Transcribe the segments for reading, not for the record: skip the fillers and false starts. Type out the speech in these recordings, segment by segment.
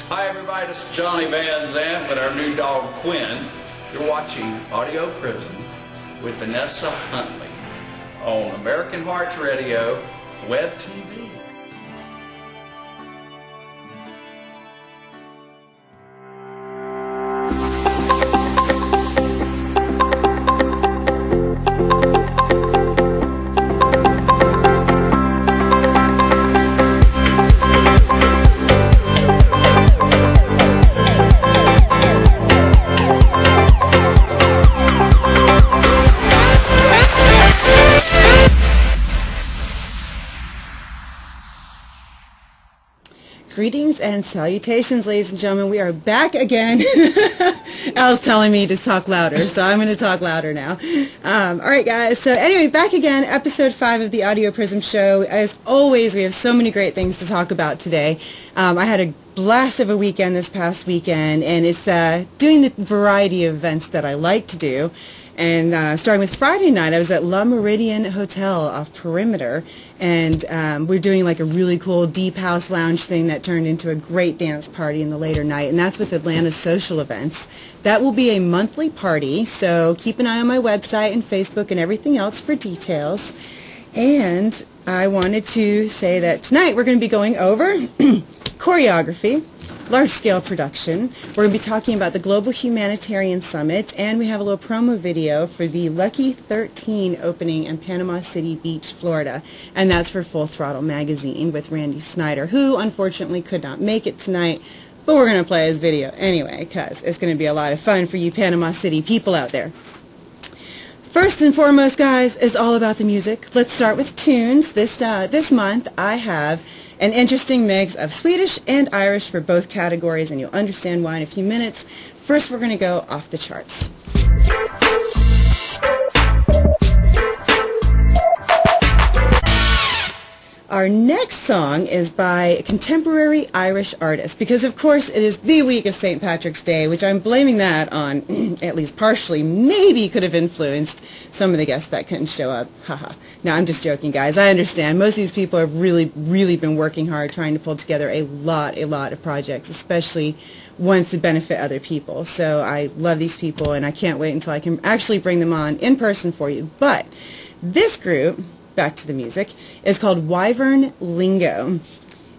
Hi everybody, this is Johnny Van Zant with our new dog Quinn. You're watching Audioprism with Vanessa Hundley on American Hearts Radio, Web TV. Greetings and salutations, ladies and gentlemen. We are back again. Al's telling me to talk louder, so I'm going to talk louder now. All right, guys. So anyway, back again, episode 5 of the Audioprism show. As always, we have so many great things to talk about today. I had a blast of a weekend this past weekend, and it's doing the variety of events that I like to do. And starting with Friday night, I was at La Meridian Hotel off Perimeter, and we're doing like a really cool deep house lounge thing that turned into a great dance party in the later night, and that's with Atlanta Social Events. That will be a monthly party, so keep an eye on my website and Facebook and everything else for details. And I wanted to say that tonight we're going to be going over choreography, large-scale production. We're going to be talking about the Global Humanitarian Summit, and we have a little promo video for the Lucky 13 opening in Panama City Beach, Florida, and that's for Full Throttle Magazine with Randy Snyder, who unfortunately could not make it tonight, but we're going to play his video anyway, because it's going to be a lot of fun for you Panama City people out there. First and foremost, guys, is all about the music. Let's start with tunes. This month I have an interesting mix of Swedish and Irish for both categories, and you'll understand why in a few minutes. First, we're going to go off the charts. Our next song is by a contemporary Irish artist, because of course it is the week of St. Patrick's Day, which I'm blaming that on, at least partially, maybe could have influenced some of the guests that couldn't show up. Haha. No, I'm just joking, guys. I understand. Most of these people have really been working hard trying to pull together a lot of projects, especially ones to benefit other people. So I love these people, and I can't wait until I can actually bring them on in person for you. But this group, back to the music, is called Wyvern Lingo.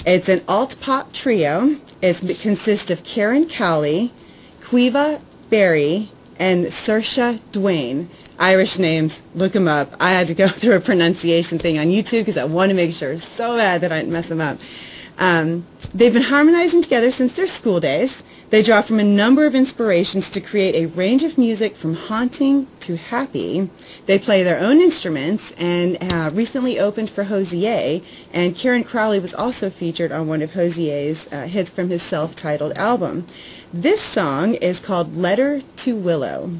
It's an alt-pop trio. It consists of Karen Cowley, Quiva Berry, and Saoirse Duane. Irish names, look them up. I had to go through a pronunciation thing on YouTube because I want to make sure so bad that I didn't mess them up. They've been harmonizing together since their school days. They draw from a number of inspirations to create a range of music from haunting to happy. They play their own instruments and recently opened for Hosier, and Karen Crowley was also featured on one of Hosier's hits from his self-titled album. This song is called Letter to Willow.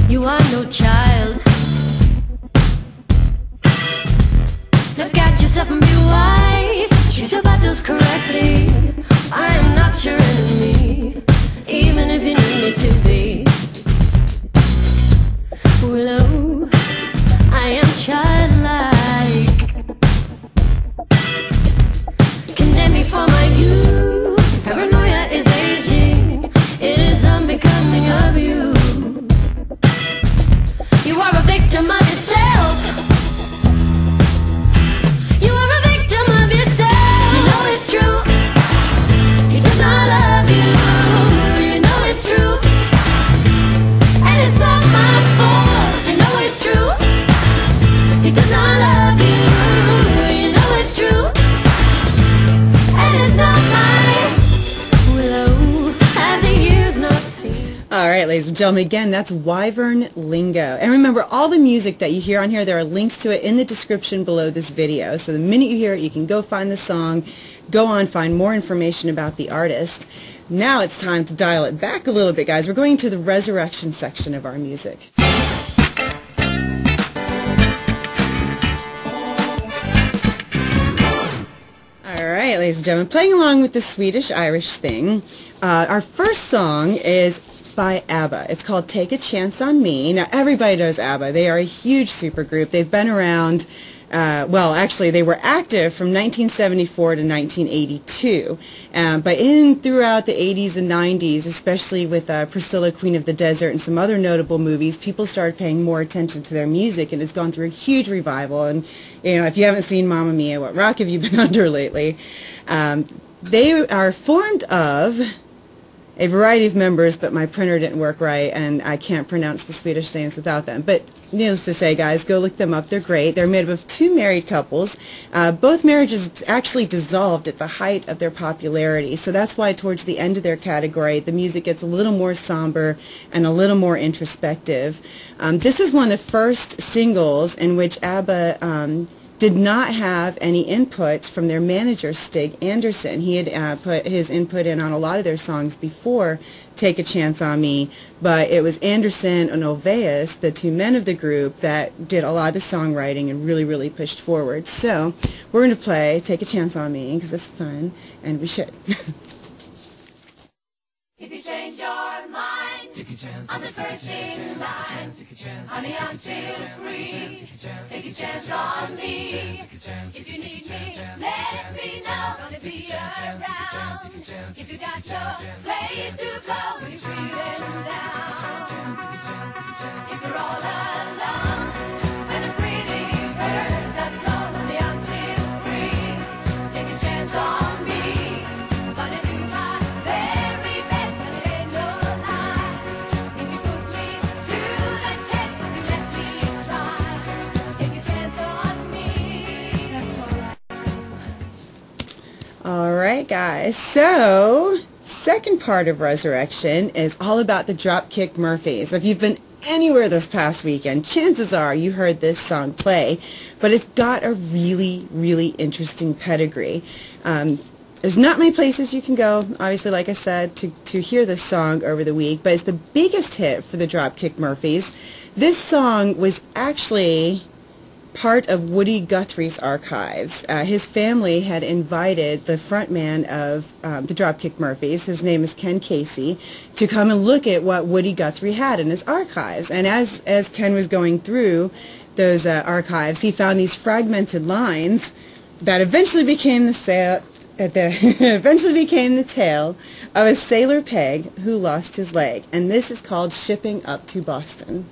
You are no child. Look at yourself and be wise. Choose your battles correctly. I am not your enemy, even if you need me to be. Willow, I am childlike. Condemn me for my youth. Paranoia is aging. It is unbecoming of you. You are a victim of yourself. You are a victim of yourself. You know it's true. He does not love you. You know it's true. And it's not my fault. You know it's true. He does not love you. You know it's true. And it's not my willow. Have the years not seen? All right, ladies and gentlemen, again, that's Wyvern Lingo. And remember, all the music that you hear on here, there are links to it in the description below this video. So the minute you hear it, you can go find the song, go on, find more information about the artist. Now it's time to dial it back a little bit, guys. We're going to the resurrection section of our music. and gentlemen, playing along with the Swedish-Irish thing. Our first song is by ABBA. It's called Take a Chance on Me. Now, everybody knows ABBA. They are a huge supergroup. They've been around, well, actually, they were active from 1974 to 1982. But throughout the 80s and 90s, especially with Priscilla, Queen of the Desert, and some other notable movies, people started paying more attention to their music, and it's gone through a huge revival. And, you know, if you haven't seen Mamma Mia, what rock have you been under lately? They are formed of a variety of members, but my printer didn't work right, and I can't pronounce the Swedish names without them. But needless to say, guys, go look them up. They're great. They're made up of two married couples. Both marriages actually dissolved at the height of their popularity, so that's why towards the end of their category, the music gets a little more somber and a little more introspective. This is one of the first singles in which ABBA did not have any input from their manager, Stig Anderson. He had put his input in on a lot of their songs before Take a Chance on Me, but it was Anderson and Oveus, the two men of the group, that did a lot of the songwriting and really, really pushed forward. So we're going to play Take a Chance on Me, because it's fun, and we should. If you change your mind, I'm the first in line. Honey, I'm still free. Take a chance on me. If you need me, let me know. Gonna be around. If you got your place to go when you're feeling down. If you're all alone, when the pretty birds have flown, honey, I'm still free. Take a chance on me. Gonna do my very best, and it ain't no lie. If you put me to the test, if you let me try, take a chance on me. That's all All right, guys. So, second part of Resurrection is all about the Dropkick Murphys. If you've been anywhere this past weekend, chances are you heard this song play, but it's got a really, really interesting pedigree. There's not many places you can go, obviously, like I said, to hear this song over the week, but it's the biggest hit for the Dropkick Murphys. This song was actually part of Woody Guthrie's archives. His family had invited the frontman of the Dropkick Murphys, his name is Ken Casey, to come and look at what Woody Guthrie had in his archives. And as Ken was going through those archives, he found these fragmented lines that eventually became eventually became the tale of a sailor peg who lost his leg. And this is called Shipping Up to Boston.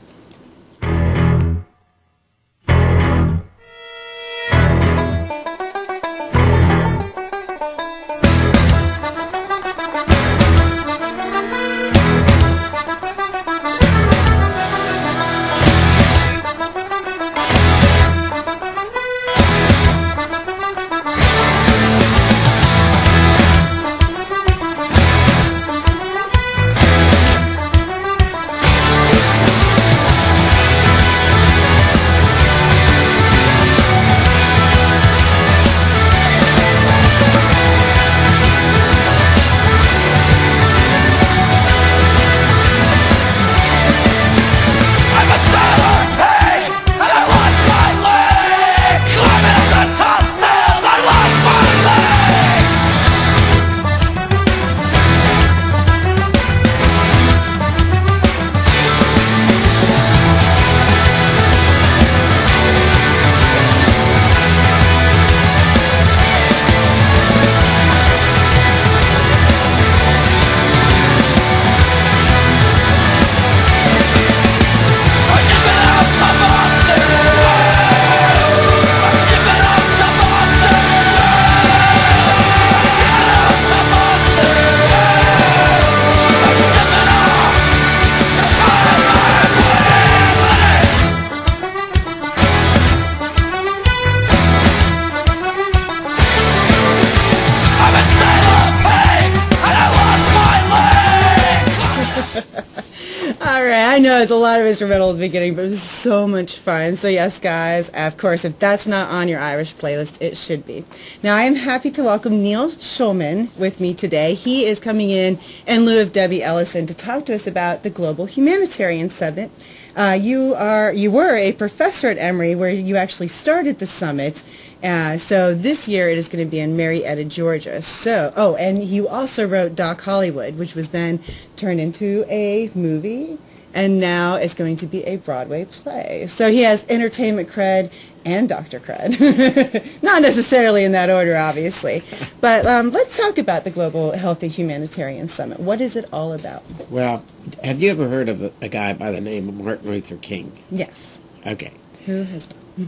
I know it's a lot of instrumental at the beginning, but it was so much fun. So yes, guys, of course, if that's not on your Irish playlist, it should be. Now, I am happy to welcome Neil Shulman with me today. He is coming in lieu of Debbie Ellison to talk to us about the Global Humanitarian Summit You were a professor at Emory, where you actually started the summit. So this year it is going to be in Marietta, Georgia. So, and you also wrote Doc Hollywood, which was then turned into a movie, and now it's going to be a Broadway play. So he has entertainment cred and doctor cred. Not necessarily in that order, obviously. But let's talk about the Global Healthy Humanitarian Summit. What is it all about? Well, have you ever heard of a guy by the name of Martin Luther King? Yes. Okay. Who has not?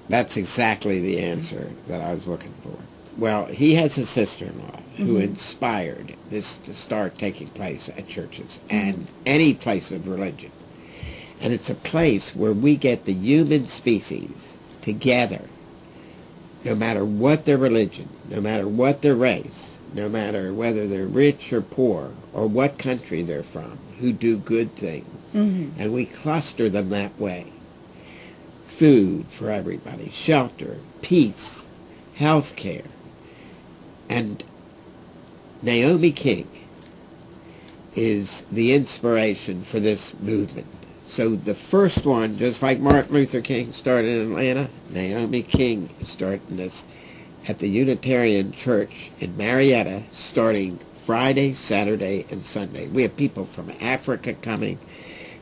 That's exactly the answer that I was looking for. Well, he has a sister-in-law who inspired this to start taking place at churches and any place of religion. And it's a place where we get the human species together, no matter what their religion, no matter what their race, no matter whether they're rich or poor, or what country they're from, who do good things. And we cluster them that way. Food for everybody, shelter, peace, health care. And Naomi King is the inspiration for this movement. So the first one, just like Martin Luther King started in Atlanta, Naomi King is starting this at the Unitarian Church in Marietta, starting Friday, Saturday, and Sunday. We have people from Africa coming,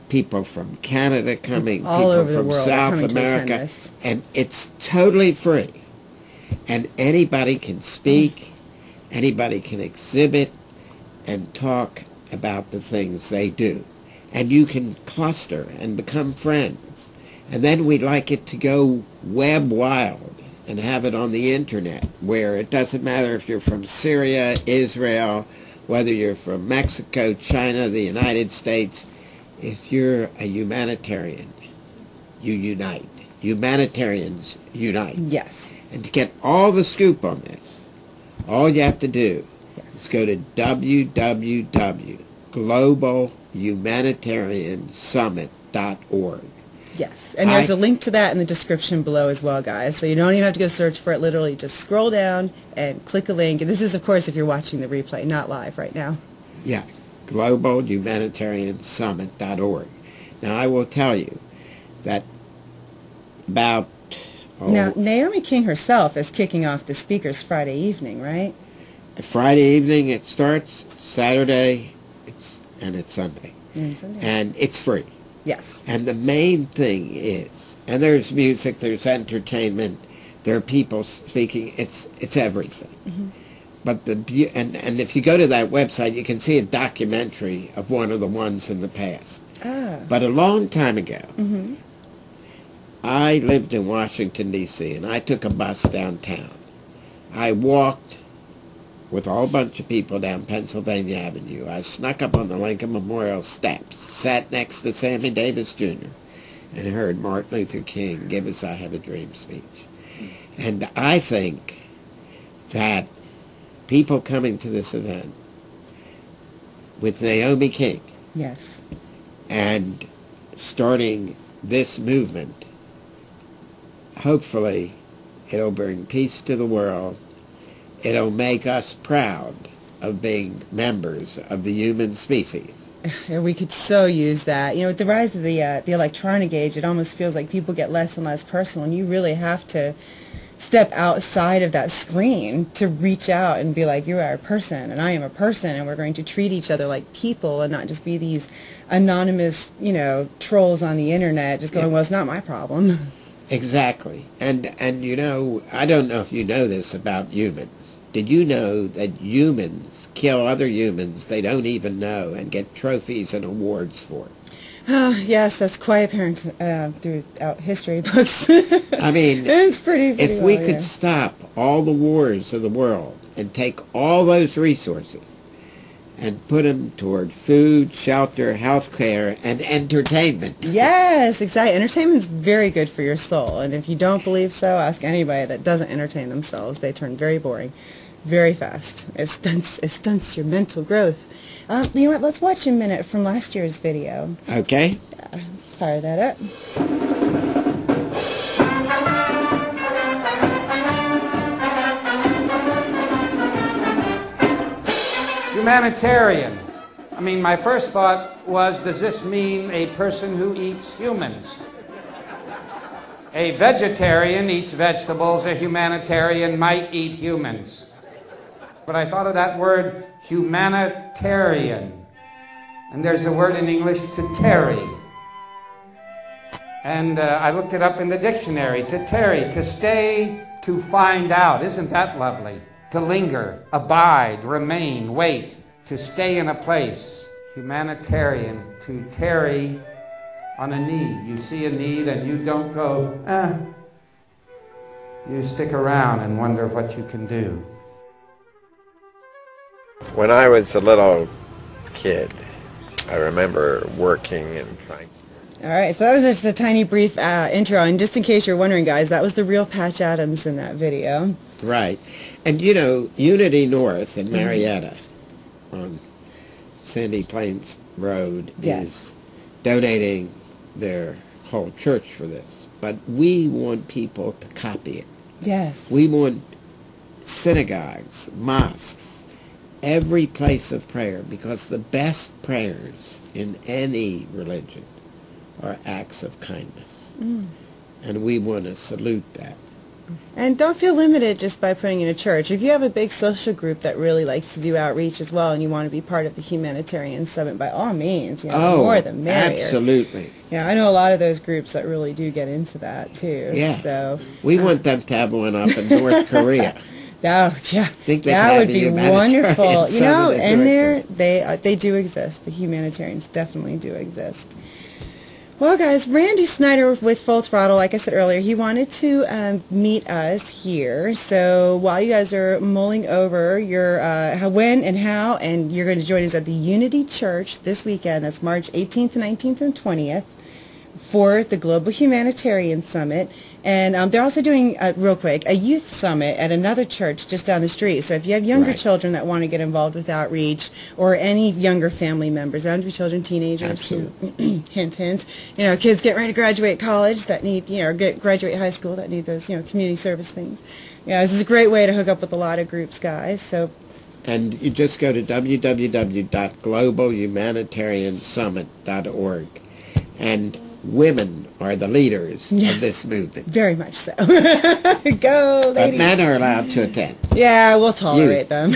people from Canada coming, all people over the from world South coming to attend America, this. and it's totally free. And anybody can speak, anybody can exhibit, and talk about the things they do. And you can cluster and become friends. And then we'd like it to go web wild and have it on the internet, where it doesn't matter if you're from Syria, Israel, whether you're from Mexico, China, the United States. If you're a humanitarian, you unite. Humanitarians unite. Yes. And to get all the scoop on this, all you have to do is go to www.globalhumanitariansummit.org. Yes, and there's a link to that in the description below as well, guys. So you don't even have to go search for it. Literally, just scroll down and click a link. And this is, of course, if you're watching the replay, not live right now. Yeah, globalhumanitariansummit.org. Now, I will tell you that about... Now, Naomi King herself is kicking off the speakers Friday evening, right? Friday evening it starts, Saturday it's Sunday. And Sunday. And it's free. Yes. And the main thing is, and there's music, there's entertainment, there are people speaking, it's everything. But and if you go to that website, you can see a documentary of one of the ones in the past. But a long time ago, I lived in Washington, D.C., and I took a bus downtown. I walked with a whole bunch of people down Pennsylvania Avenue. I snuck up on the Lincoln Memorial steps, sat next to Sammy Davis Jr., and heard Martin Luther King give his I Have a Dream speech. And I think that people coming to this event with Naomi King Yes. and starting this movement, hopefully it'll bring peace to the world. It'll make us proud of being members of the human species. And we could so use that. You know, with the rise of the electronic age, it almost feels like people get less and less personal, and you really have to step outside of that screen to reach out and be like, you are a person, and I am a person, and we're going to treat each other like people and not just be these anonymous, trolls on the internet just going, well, it's not my problem. Exactly. And you know, I don't know if you know this about humans. Did you know that humans kill other humans they don't even know and get trophies and awards for it? Yes, that's quite apparent throughout history books. I mean, it's pretty if we could stop all the wars of the world and take all those resources and put them toward food, shelter, health care, and entertainment. Yes, exactly. Entertainment's very good for your soul. And if you don't believe so, ask anybody that doesn't entertain themselves. They turn very boring very fast. It stunts your mental growth. You know what? Let's watch a minute from last year's video. Okay. Yeah, let's fire that up. Humanitarian. I mean, my first thought was, does this mean a person who eats humans? A vegetarian eats vegetables, a humanitarian might eat humans. But I thought of that word, humanitarian. And there's a word in English, to tarry. And I looked it up in the dictionary, to tarry, to stay, to find out. Isn't that lovely? To linger, abide, remain, wait, to stay in a place. Humanitarian, to tarry on a need. You see a need and you don't go, You stick around and wonder what you can do. When I was a little kid, I remember working and trying. All right, so that was just a tiny brief intro, and just in case you're wondering, guys, that was the real Patch Adams in that video. Right. And, you know, Unity North in Marietta on Sandy Plains Road is donating their whole church for this. But we want people to copy it. Yes. We want synagogues, mosques, every place of prayer, because the best prayers in any religion are acts of kindness. And we want to salute that. And don't feel limited just by putting in a church. If you have a big social group that really likes to do outreach as well and you want to be part of the Humanitarian Summit, by all means, you know, the more the merrier. Absolutely. Yeah, I know a lot of those groups that really do get into that too. Yeah. So We want them to have one up in North Korea. Oh, yeah, Think they that can would have be a humanitarian wonderful. You know, summit in and North they do exist. The humanitarians definitely do exist. Well, guys, Randy Snyder with Full Throttle, like I said earlier, he wanted to meet us here. So while you guys are mulling over your when and how, and you're going to join us at the Unity Church this weekend, that's March 18th, 19th, and 20th, for the Global Humanitarian Summit. And they're also doing, real quick, a youth summit at another church just down the street. So if you have younger children that want to get involved with outreach, or any younger family members, they don't have to be children, teenagers, who, hint, hint, you know, kids get ready to graduate college that need, you know, or graduate high school that need those, you know, community service things. Yeah, this is a great way to hook up with a lot of groups, guys. So. And you just go to www.globalhumanitariansummit.org. And women are the leaders of this movement. Very much so. Go, ladies. But men are allowed to attend. Yeah, we'll tolerate them.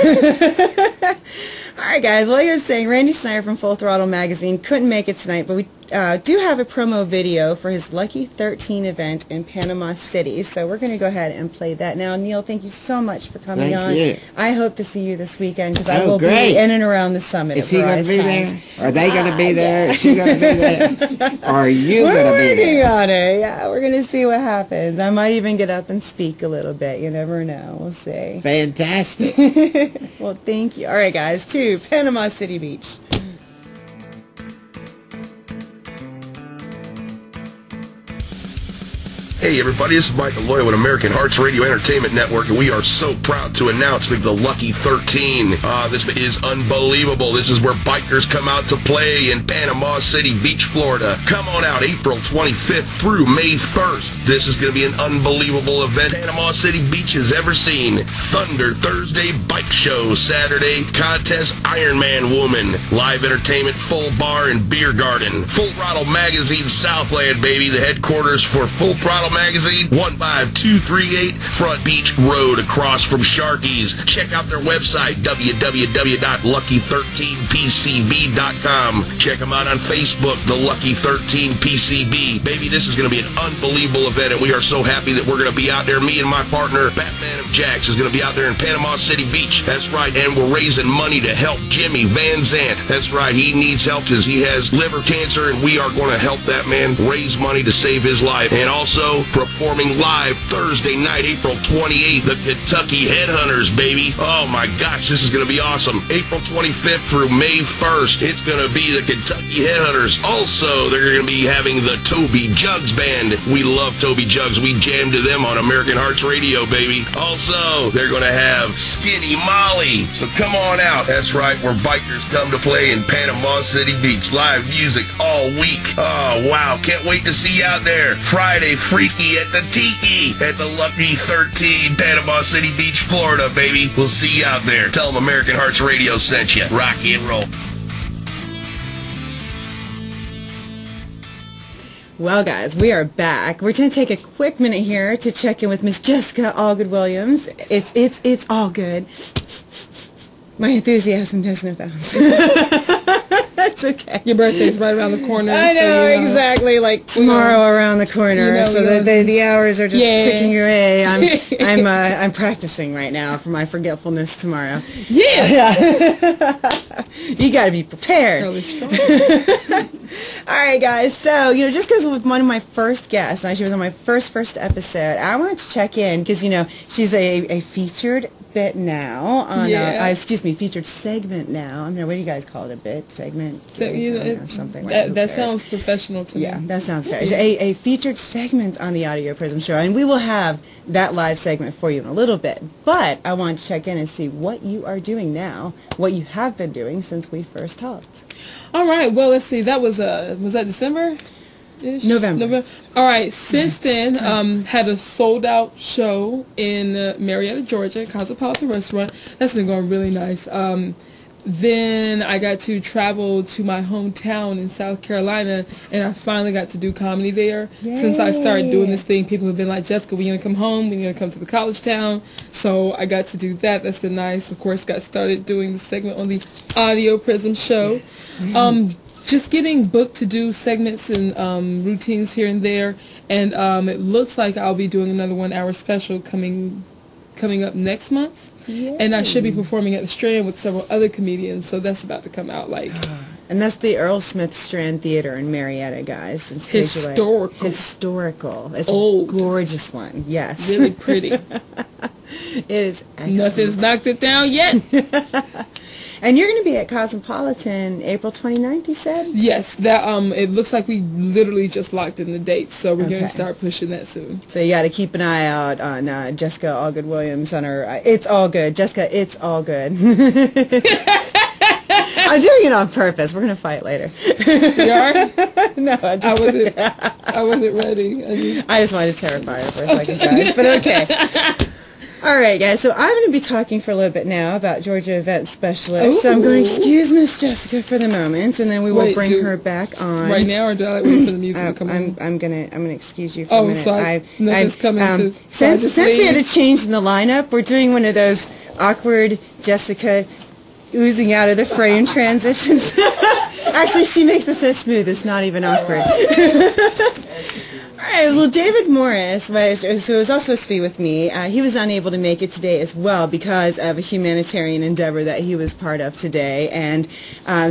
All right, guys. Well, he was saying Randy Snyder from Full Throttle Magazine couldn't make it tonight, but we do have a promo video for his Lucky 13 event in Panama City. So we're going to go ahead and play that now. Neil, thank you so much for coming on. Thank you. I hope to see you this weekend because I will be in and around the summit. Is he going to be there? Are they going to be there? Is she going to be there? Are you going to be there? We're working on it. Yeah, we're going to see what happens. I might even get up and speak a little bit. You never know. We'll see. Fantastic. Well, thank you. All right, guys, to Panama City Beach. Hey everybody, this is Michael Loy with American Hearts Radio Entertainment Network, and we are so proud to announce the Lucky 13. This is unbelievable. This is where bikers come out to play in Panama City Beach, Florida. Come on out April 25th through May 1st. This is going to be an unbelievable event Panama City Beach has ever seen. Thunder Thursday Bike Show, Saturday Contest Ironman Woman, live entertainment, full bar and beer garden. Full Throttle Magazine Southland, baby, the headquarters for Full Throttle Magazine, 15238 Front Beach Road across from Sharky's. Check out their website, www.lucky13pcb.com. Check them out on Facebook, the Lucky 13 PCB. Baby, this is going to be an unbelievable event, and we are so happy that we're going to be out there. Me and my partner, Batman of Jax, is going to be out there in Panama City Beach. That's right, and we're raising money to help Jimmy Van Zant. That's right, he needs help because he has liver cancer, and we are going to help that man raise money to save his life. And also, performing live Thursday night, April 28th, the Kentucky Headhunters, baby. Oh my gosh, this is going to be awesome. April 25th through May 1st, it's going to be the Kentucky Headhunters. Also, they're going to be having the Toby Jugs Band. We love Toby Jugs. We jammed to them on American Hearts Radio, baby. Also, they're going to have Skinny Molly. So come on out. That's right, where bikers come to play in Panama City Beach. Live music all week. Oh, wow. Can't wait to see you out there. Friday, Freaky at the Tiki at the Lucky 13, Panama City Beach, Florida, baby. We'll see you out there. Tell them American Hearts Radio sent you. Rock and roll. Well, guys, we are back. We're going to take a quick minute here to check in with Miss Jessica Allgood-Williams. It's all good. My enthusiasm knows no bounds. That's okay. Your birthday's right around the corner. I know, so, exactly. Like tomorrow around the corner. So the hours are just ticking away. I'm practicing right now for my forgetfulness tomorrow. Yeah. You got to be prepared. Really strong. All right, guys. So, just because with one of my first guests, she was on my first episode, I wanted to check in because, she's a featured bit now on featured segment now. I mean, what do you guys call it? A bit segment? So, something like that. That sounds professional to me. Yeah, that sounds fair. A featured segment on the Audioprism show, and we will have that live segment for you in a little bit. But I wanted to check in and see what you are doing now, what you have been doing since we first talked. All right. Well, let's see. That was that December? November. All right. Since then, had a sold out show in Marietta, Georgia, Cosmopolitan Restaurant. That's been going really nice. Then I got to travel to my hometown in South Carolina, and I finally got to do comedy there. Yay. Since I started doing this thing, people have been like, Jessica, we're going to come home, we're going to come to the college town. So I got to do that. That's been nice. Of course, got started doing the segment on the Audioprism show. Yes. Just getting booked to do segments and routines here and there, and it looks like I'll be doing another 1 hour special coming up next month. Yay. And I should be performing at the Strand with several other comedians, so that's about to come out. And that's the Earl Smith Strand Theater in Marietta, guys. It's historical. It's old. A gorgeous one. Yes. Really pretty. It is excellent. Nothing's knocked it down yet. And you're going to be at Cosmopolitan April 29th, you said? Yes. That it looks like we literally just locked in the dates, so we're going to start pushing that soon. So you got to keep an eye out on Jessica Allgood-Williams on her. It's all good. Jessica, it's all good. I'm doing it on purpose. We're going to fight later. You are? No, I wasn't ready. I just wanted to terrify her for a second, guys. But okay. All right, guys, so I'm going to be talking for a little bit now about Georgia Event Specialist. Ooh. So I'm going to excuse Miss Jessica for the moment, and then we will bring her back on. Right now, or do I wait for the music to come on? I'm gonna excuse you for a minute. So nothing's coming to... Since we had a change in the lineup, we're doing one of those awkward Jessica oozing out of the frame transitions. Actually, she makes it so smooth, it's not even awkward. All right, well, David Morris, who was also supposed to be with me, he was unable to make it today as well because of a humanitarian endeavor that he was part of today. And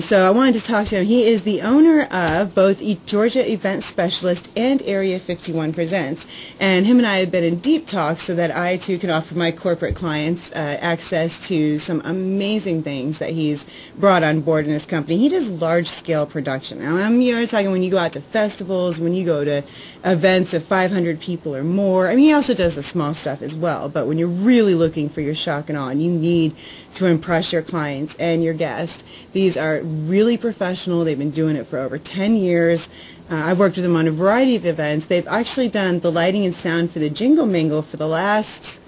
so I wanted to talk to him. He is the owner of both Georgia Event Specialist and Area 51 Presents. And him and I have been in deep talks so that I, too, can offer my corporate clients access to some amazing things that he's brought on board in his company. He does large-scale production. Now, I'm talking when you go out to festivals, when you go to events of 500 people or more. I mean, he also does the small stuff as well, but when you're really looking for your shock and awe, you need to impress your clients and your guests. These are really professional. They've been doing it for over 10 years. I've worked with them on a variety of events. They've actually done the lighting and sound for the Jingle Mingle for the last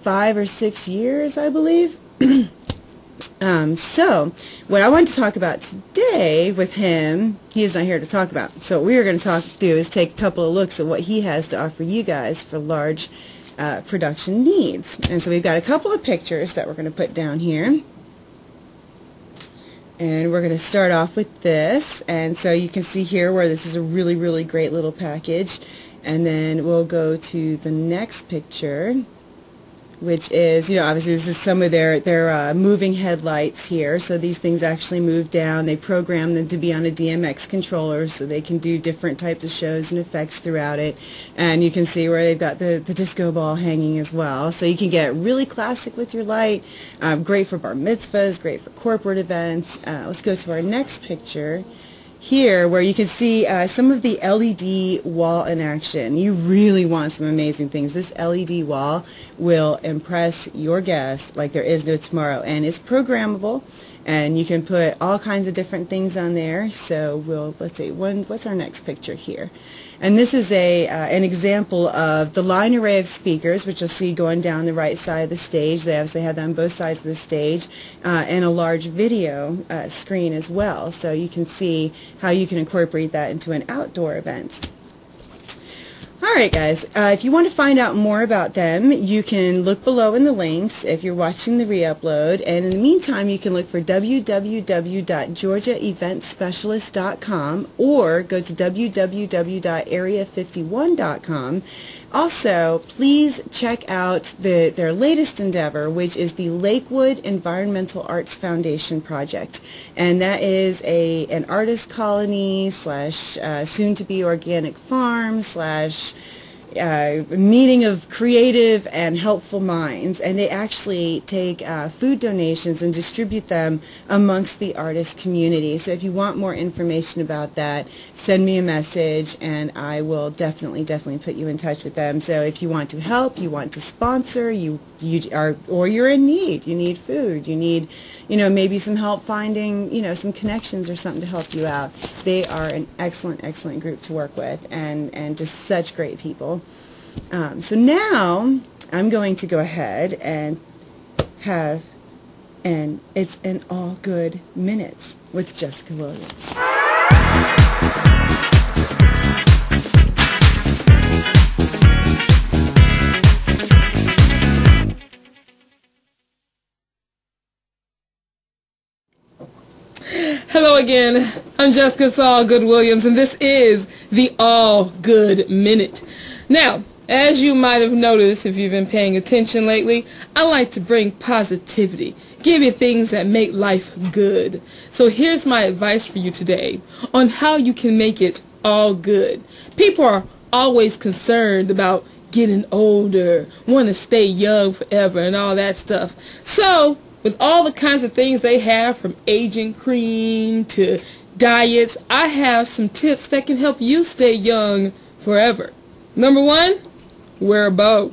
5 or 6 years, I believe. So, what I want to talk about today with him, he is not here to talk about. So what we are going to do is take a couple of looks at what he has to offer you guys for large production needs. And so we've got a couple of pictures that we're going to put down here. And we're going to start off with this. And so you can see here where this is a really, really great little package. And then we'll go to the next picture, which is, obviously this is some of their moving headlights here. So these things actually move down. They program them to be on a DMX controller so they can do different types of shows and effects throughout it. And you can see where they've got the disco ball hanging as well. So you can get really classic with your light. Great for bar mitzvahs, great for corporate events. Let's go to our next picture here, where you can see some of the LED wall in action. You really want some amazing things. This LED wall will impress your guests like there is no tomorrow, and it's programmable, and you can put all kinds of different things on there. So let's see, what's our next picture here? And this is an example of the line array of speakers, which you'll see going down the right side of the stage. They obviously had that on both sides of the stage, and a large video screen as well. So you can see how you can incorporate that into an outdoor event. Alright guys, if you want to find out more about them, you can look below in the links if you're watching the re-upload, and in the meantime you can look for www.georgiaeventspecialist.com or go to www.area51.com. Also, please check out their latest endeavor, which is the Lakewood Environmental Arts Foundation project, and that is an artist colony slash soon-to-be organic farm slash meeting of creative and helpful minds, and they actually take food donations and distribute them amongst the artist community. So if you want more information about that, send me a message and I will definitely put you in touch with them. So if you want to help, you want to sponsor, or you're in need, you need food, you need, maybe some help finding, some connections or something to help you out. They are an excellent group to work with, and just such great people. So now I'm going to go ahead and have It's an All Good Minutes with Jessica Williams. Hello again, I'm Jessica All Good Williams, and this is the All Good Minute. Now, as you might have noticed if you've been paying attention lately, I like to bring positivity, give you things that make life good. So here's my advice for you today on how you can make it all good. People are always concerned about getting older, want to stay young forever and all that stuff. So with all the kinds of things they have, from aging cream to diets, I have some tips that can help you stay young forever. Number one, wear a bow.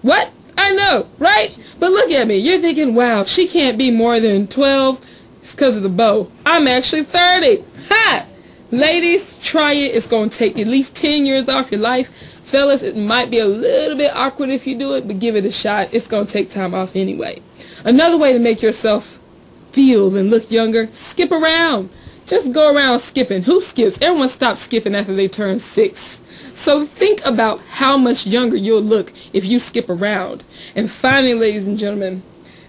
What? I know, right? But look at me. You're thinking, wow, she can't be more than 12. It's because of the bow. I'm actually 30. Ha! Ladies, try it. It's going to take at least 10 years off your life. Fellas, it might be a little bit awkward if you do it, but give it a shot. It's going to take time off anyway. Another way to make yourself feel and look younger, skip around. Just go around skipping. Who skips? Everyone stops skipping after they turn 6. So think about how much younger you'll look if you skip around. And finally, ladies and gentlemen,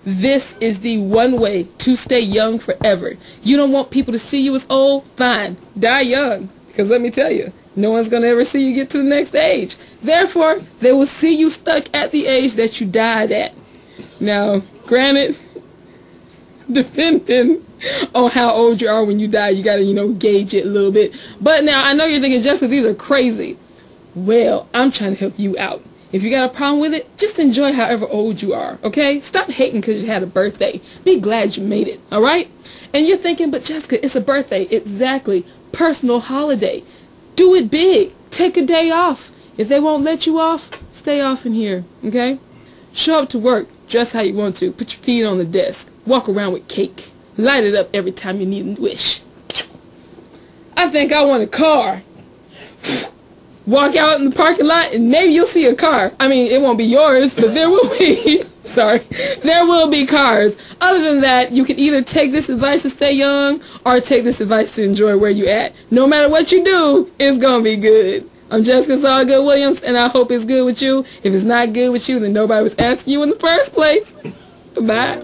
this is the one way to stay young forever. You don't want people to see you as old? Fine. Die young. Because let me tell you, no one's going to ever see you get to the next age. Therefore, they will see you stuck at the age that you died at. Now, granted, depending on how old you are when you die, you got to, gauge it a little bit. But now, I know you're thinking, Jessica, these are crazy. Well, I'm trying to help you out. If you got a problem with it, just enjoy however old you are, okay? Stop hating because you had a birthday. Be glad you made it, all right? And you're thinking, but Jessica, it's a birthday. Exactly. Personal holiday. Do it big. Take a day off. If they won't let you off, stay off in here, okay? Show up to work. Dress how you want to. Put your feet on the desk. Walk around with cake. Light it up every time you need a wish. I think I want a car. Walk out in the parking lot and maybe you'll see a car. I mean, it won't be yours, but there will be. Sorry. There will be cars. Other than that, you can either take this advice to stay young or take this advice to enjoy where you're at. No matter what you do, it's going to be good. I'm Jessica All Good Williams, and I hope it's good with you. If it's not good with you, then nobody was asking you in the first place. Bye.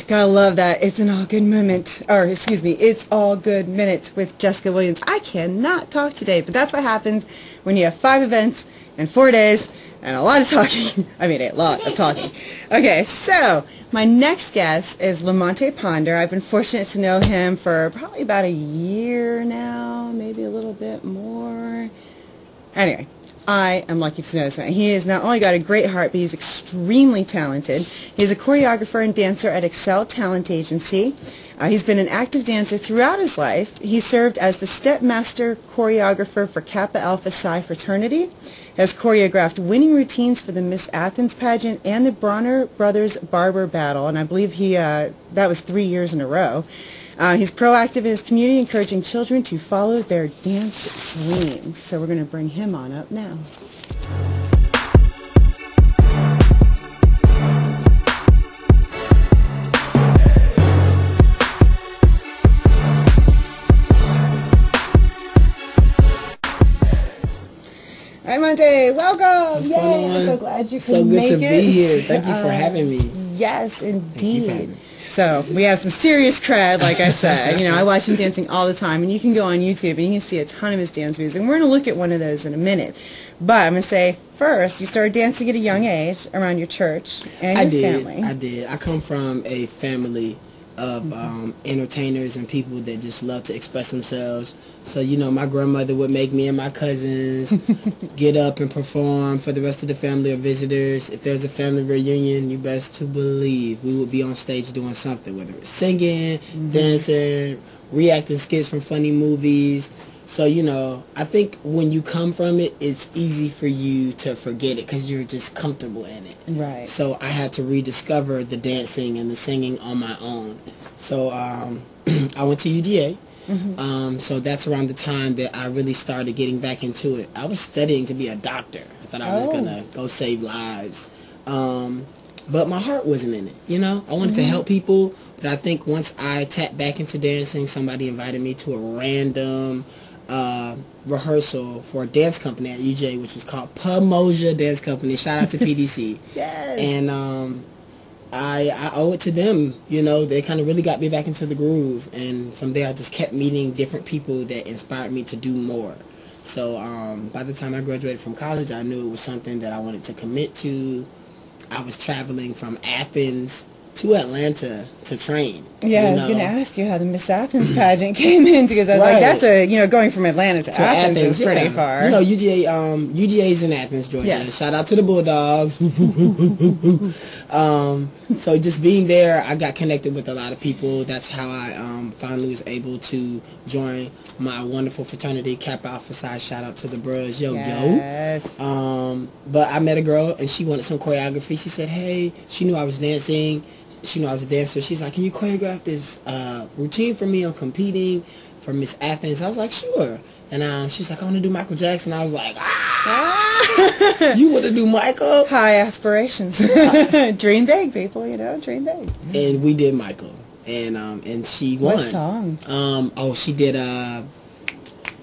Gotta love that. It's an all good moment, or excuse me, it's all good minutes with Jessica Williams. I cannot talk today, but that's what happens when you have 5 events in 4 days and a lot of talking. I mean, a lot of talking. Okay, so my next guest is LaMonte Ponder. I've been fortunate to know him for probably about a year now, maybe a little bit more. Anyway, I am lucky to know this man. He has not only got a great heart, but he's extremely talented. He's a choreographer and dancer at Excel Talent Agency. He's been an active dancer throughout his life. He served as the stepmaster choreographer for Kappa Alpha Psi fraternity, has choreographed winning routines for the Miss Athens pageant and the Bronner Brothers Barber Battle, and I believe that was 3 years in a row. He's proactive in his community, encouraging children to follow their dance dreams. So we're going to bring him on up now. All right, Monte, welcome. What's Yay. going on? I'm so glad you could So make good to it. be here. Thank you for having me. Yes, Thank you for indeed. having me. So we have some serious cred, like I said. I watch him dancing all the time, and you can go on YouTube and you can see a ton of his dance moves. And we're going to look at one of those in a minute. But I'm going to say, first, you started dancing at a young age around your church and your family. I did. I come from a family of entertainers and people that just love to express themselves. So, my grandmother would make me and my cousins get up and perform for the rest of the family or visitors. If there's a family reunion, you best to believe we would be on stage doing something, whether it's singing, dancing, reacting skits from funny movies. So, I think when you come from it, it's easy for you to forget it because you're just comfortable in it. Right. So I had to rediscover the dancing and the singing on my own. So I went to UGA. So that's around the time that I really started getting back into it. I was studying to be a doctor. I thought I was going to go save lives. But my heart wasn't in it, I wanted to help people. But I think once I tapped back into dancing, somebody invited me to a random rehearsal for a dance company at UJ, which was called Pomoja Dance Company. Shout out to PDC. Yes. And I owe it to them. They kind of really got me back into the groove. And from there, I just kept meeting different people that inspired me to do more. So by the time I graduated from college, I knew it was something that I wanted to commit to. I was traveling from Athens to Atlanta to train. Yeah, I was going to ask you how the Miss Athens pageant came in, because I was like, that's going from Atlanta to Athens is pretty far. UGA's in Athens, Georgia. Yes. Shout out to the Bulldogs. So just being there, I got connected with a lot of people. That's how I finally was able to join my wonderful fraternity, Kappa Alpha Psi. Shout out to the bros. Yo. But I met a girl, and she wanted some choreography. She said, hey, she knew I was dancing. She knew I was a dancer. She's like, can you choreograph this routine for me? I'm competing for Miss Athens. I was like, sure. And she's like, I want to do Michael Jackson. I was like, you want to do Michael? High aspirations. Dream big, people, dream big. And we did Michael. And she won. What song? She did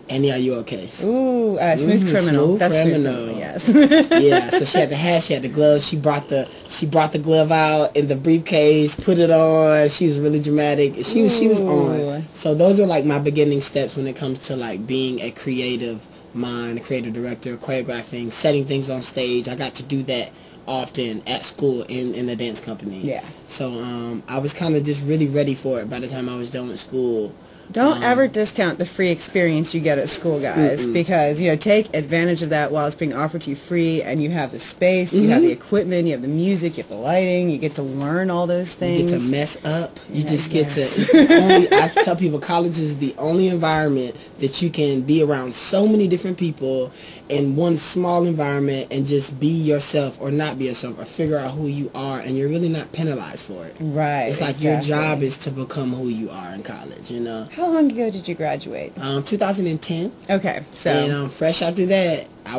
Annie, Are You Okay? Ooh, Smooth Criminal. Smooth That's Criminal. Smooth Criminal, yes. Yeah, so she had the hat, she had the gloves, she brought the glove out in the briefcase, put it on. She was really dramatic. She was on. So those are like my beginning steps when it comes to like being a creative mind, a creative director, choreographing, setting things on stage. I got to do that often at school in the dance company. Yeah. So I was kind of just really ready for it by the time I was done with school. Don't ever discount the free experience you get at school, guys, because, take advantage of that while it's being offered to you free, and you have the space, you have the equipment, you have the music, you have the lighting, you get to learn all those things. You get to mess up. You just get to, it's the only, I tell people, college is the only environment that you can be around so many different people in one small environment and just be yourself or not be yourself or figure out who you are, and you're really not penalized for it. Right. It's like your job is to become who you are in college, How long ago did you graduate? 2010. Okay, so. And fresh after that, I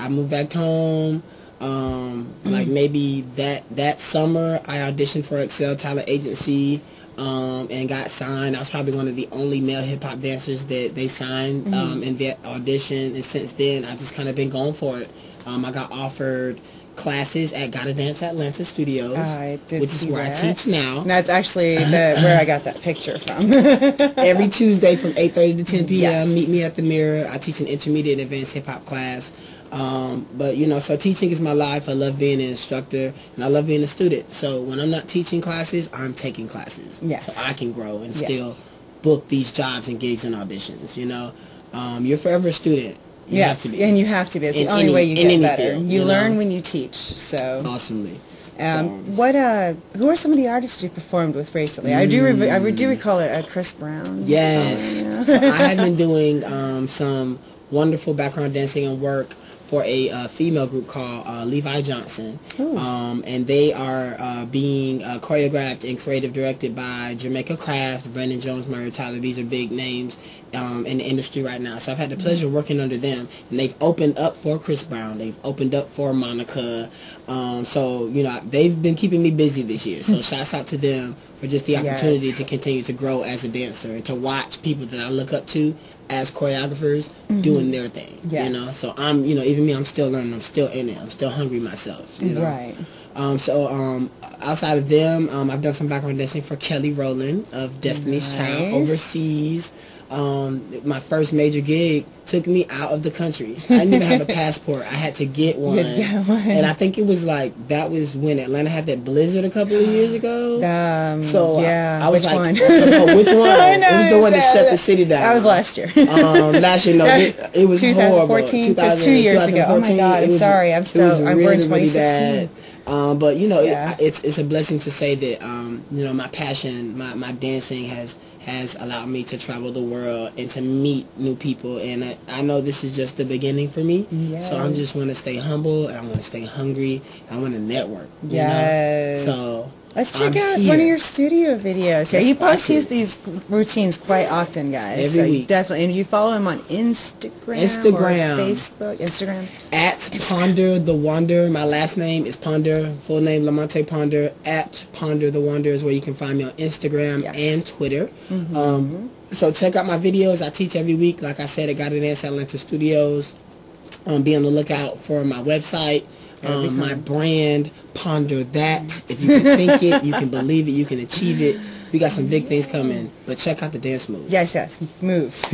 moved back home. Like maybe that summer, I auditioned for Excel Talent Agency and got signed. I was probably one of the only male hip hop dancers that they signed in that audition. And since then, I've just kind of been going for it. I got offered classes at Gotta Dance Atlanta Studios, which is where I teach now. That's actually where I got that picture from. Every Tuesday from 8:30 to 10 p.m. Meet me at the Mirror. I teach an intermediate and advanced hip hop class. But so teaching is my life. I love being an instructor, and I love being a student. So when I'm not teaching classes, I'm taking classes. Yes. So I can grow and still book these jobs and gigs and auditions. You're forever a student. You have to be. And you have to be. It's the In only any- way you in get any better. field, you you learn know? when you teach. So Awesomely. Who are some of the artists you performed with recently? I do recall Chris Brown. Yes. Oh, yeah. So I have been doing some wonderful background dancing and work for a female group called Levi Johnson. And they are being choreographed and creative directed by Jamaica Craft, Brandon Jones, Mario Tyler. These are big names in the industry right now. So I've had the pleasure of working under them. And they've opened up for Chris Brown. They've opened up for Monica. So, you know, they've been keeping me busy this year. So shouts out to them for just the opportunity to continue to grow as a dancer and to watch people that I look up to as choreographers doing their thing. You know, so I'm, you know, even me, I'm still learning. I'm still in it. I'm still hungry myself. You know? Right. Outside of them, I've done some background dancing for Kelly Rowland of Destiny's Child overseas. My first major gig took me out of the country. I didn't even have a passport. I had to get one. And I think it was like, that was when Atlanta had that blizzard a couple of years ago. I was like, one? Oh, which one? I know, it was the one that exactly. shut the city down. That was last year. Last year, no, it was 2014. horrible. Just 2 years ago. Oh my God, I'm sorry. I'm we're in 2016. Bad. But you know, it's a blessing to say that you know, my passion, my dancing has allowed me to travel the world and to meet new people, and I know this is just the beginning for me. So I'm just want to stay humble, and I want to stay hungry, and I want to network. You know? So let's check out one of your studio videos here. He posts these routines quite often, guys. Every week. Definitely. And you follow him on Instagram. Or Facebook. Instagram. At Ponder the Wonder. My last name is Ponder. Full name LaMonte Ponder. At Ponder the Wonder is where you can find me on Instagram and Twitter. So check out my videos. I teach every week. Like I said, I got it in Atlanta Studios. Be on the lookout for my website. My brand, Ponder That. If you can think it, you can believe it, you can achieve it. We got some big things coming, but check out the dance moves. Yes, moves.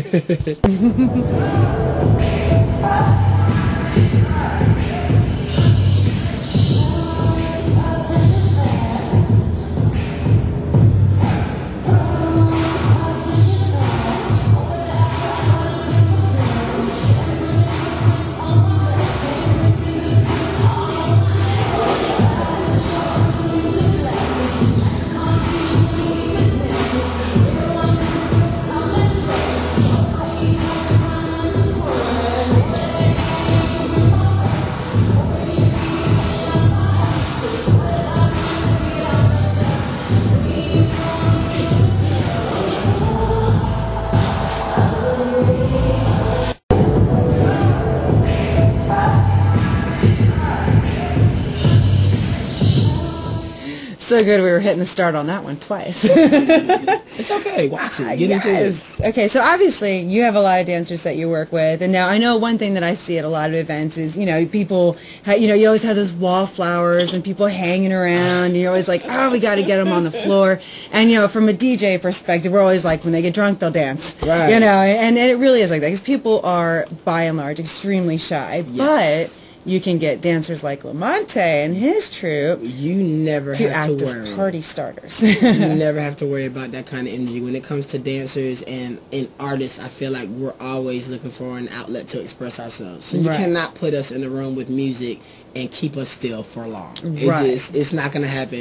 So good we were hitting the start on that one twice. It's okay. Watch it. Get into it. Okay, so obviously you have a lot of dancers that you work with, and now I know one thing that I see at a lot of events is, you know, people, you know, you always have those wallflowers and people hanging around, and you're always like, oh, we got to get them on the floor. And, you know, from a DJ perspective, we're always like, when they get drunk, they'll dance. Right. You know, and it really is like that, because people are, by and large, extremely shy. But you can get dancers like LaMonte and his troupe you never to have act to as worry. party starters. You never have to worry about that kind of energy. When it comes to dancers and artists, I feel like we're always looking for an outlet to express ourselves. So you cannot put us in a room with music and keep us still for long. It's not gonna happen.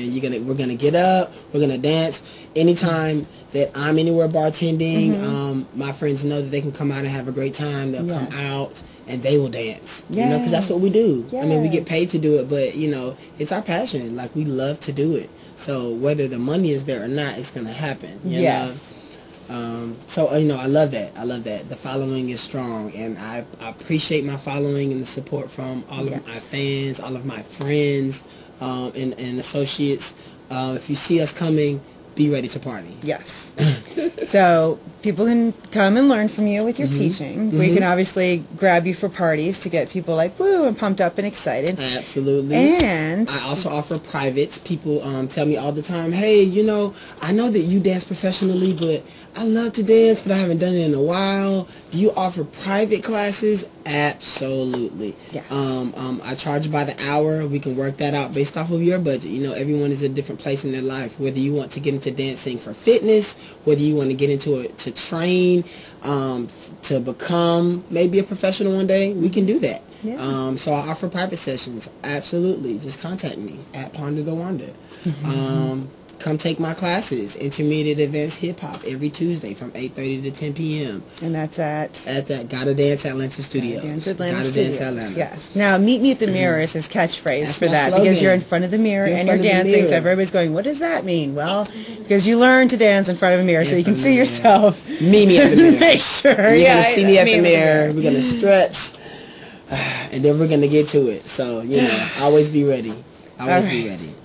We're gonna get up, we're gonna dance. Anytime that I'm anywhere bartending, my friends know that they can come out and have a great time. They'll come out and they will dance. You know, because that's what we do. I mean, we get paid to do it, but you know, it's our passion. Like, we love to do it. So whether the money is there or not, it's gonna happen. You know? So you know, I love that. I love that. The following is strong, and I appreciate my following and the support from all of my fans, all of my friends, and associates. If you see us coming, be ready to party. Yes. So people can come and learn from you with your teaching. We can obviously grab you for parties to get people like woo and pumped up and excited. Absolutely. And I also offer privates. People tell me all the time, hey, you know, I know that you dance professionally, but I love to dance, but I haven't done it in a while. Do you offer private classes? Absolutely. Yes. I charge by the hour. We can work that out based off of your budget. You know, everyone is at a different place in their life. Whether you want to get into dancing for fitness, whether you want to get into it to train, to become maybe a professional one day, we can do that. Yeah. So I offer private sessions. Absolutely. Just contact me at Ponder the Wonder. Come take my classes, Intermediate Advanced Hip Hop, every Tuesday from 8:30 to 10 p.m. And that's at that Gotta Dance Atlanta Studios. Dance Atlanta Gotta Studios. Dance Atlanta. Yes. Now, meet me at the mirror is his catchphrase That's for my that slogan. because you're in front of the mirror You're in and you're front of the dancing. So mirror. everybody's going, what does that mean? Well, because you learn to dance in front of a mirror so you can front of see the mirror. yourself. Meet me at the mirror. Make sure. You're Yeah, gonna see me at meet the with mirror. We're gonna stretch, and then we're gonna get to it. So always be ready. Always be ready.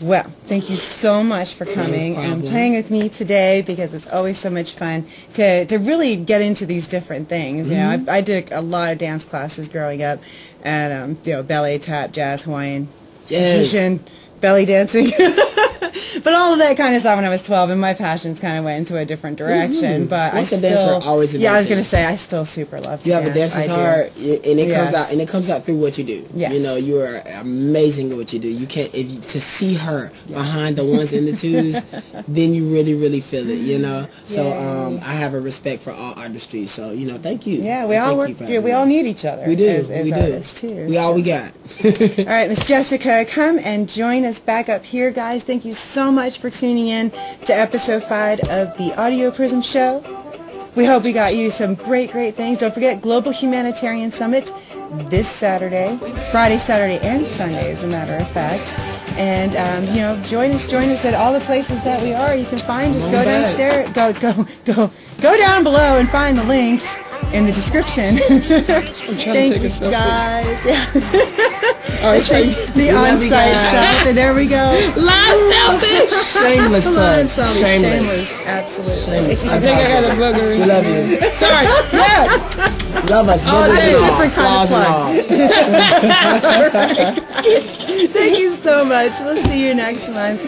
Well, thank you so much for coming and playing with me today because it's always so much fun to really get into these different things. You know, I did a lot of dance classes growing up, and ballet, tap, jazz, Hawaiian, fusion, belly dancing. But all of that kind of stuff when I was 12, and my passions kind of went into a different direction. But Once I a dancer, still, always a yeah, I was dancer. going to say I still super love to You have dance. a dancer's I do. heart, and it comes Yes. out, and it comes out through what you do. Yes. You know, you are amazing at what you do. You can't to see her behind the ones and the twos, then you really, really feel it. You know, so I have a respect for all artistry. So thank you. Yeah, we all work. Yeah, we all need each other. We do. As we do. artists too. We all we got. All right, Miss Jessica, come and join us back up here, guys. Thank you so much for tuning in to episode 5 of the Audioprism Show. We hope we got you some great things. Don't forget Global Humanitarian Summit this Saturday, Friday, Saturday, and Sunday, as a matter of fact. And join us at all the places that we are. You can find us. Go downstairs. Go down below and find the links in the description. Thank you, guys. Yeah. All right, The on-site stuff. And there we go. Live selfish. Shameless plug. Shameless. Absolutely. I think I got a booger. We love you. Sorry. Yeah. Love us. Oh, Boogers that's and a all. different kind of Flaws and plug. all. Thank you so much. We'll see you next month.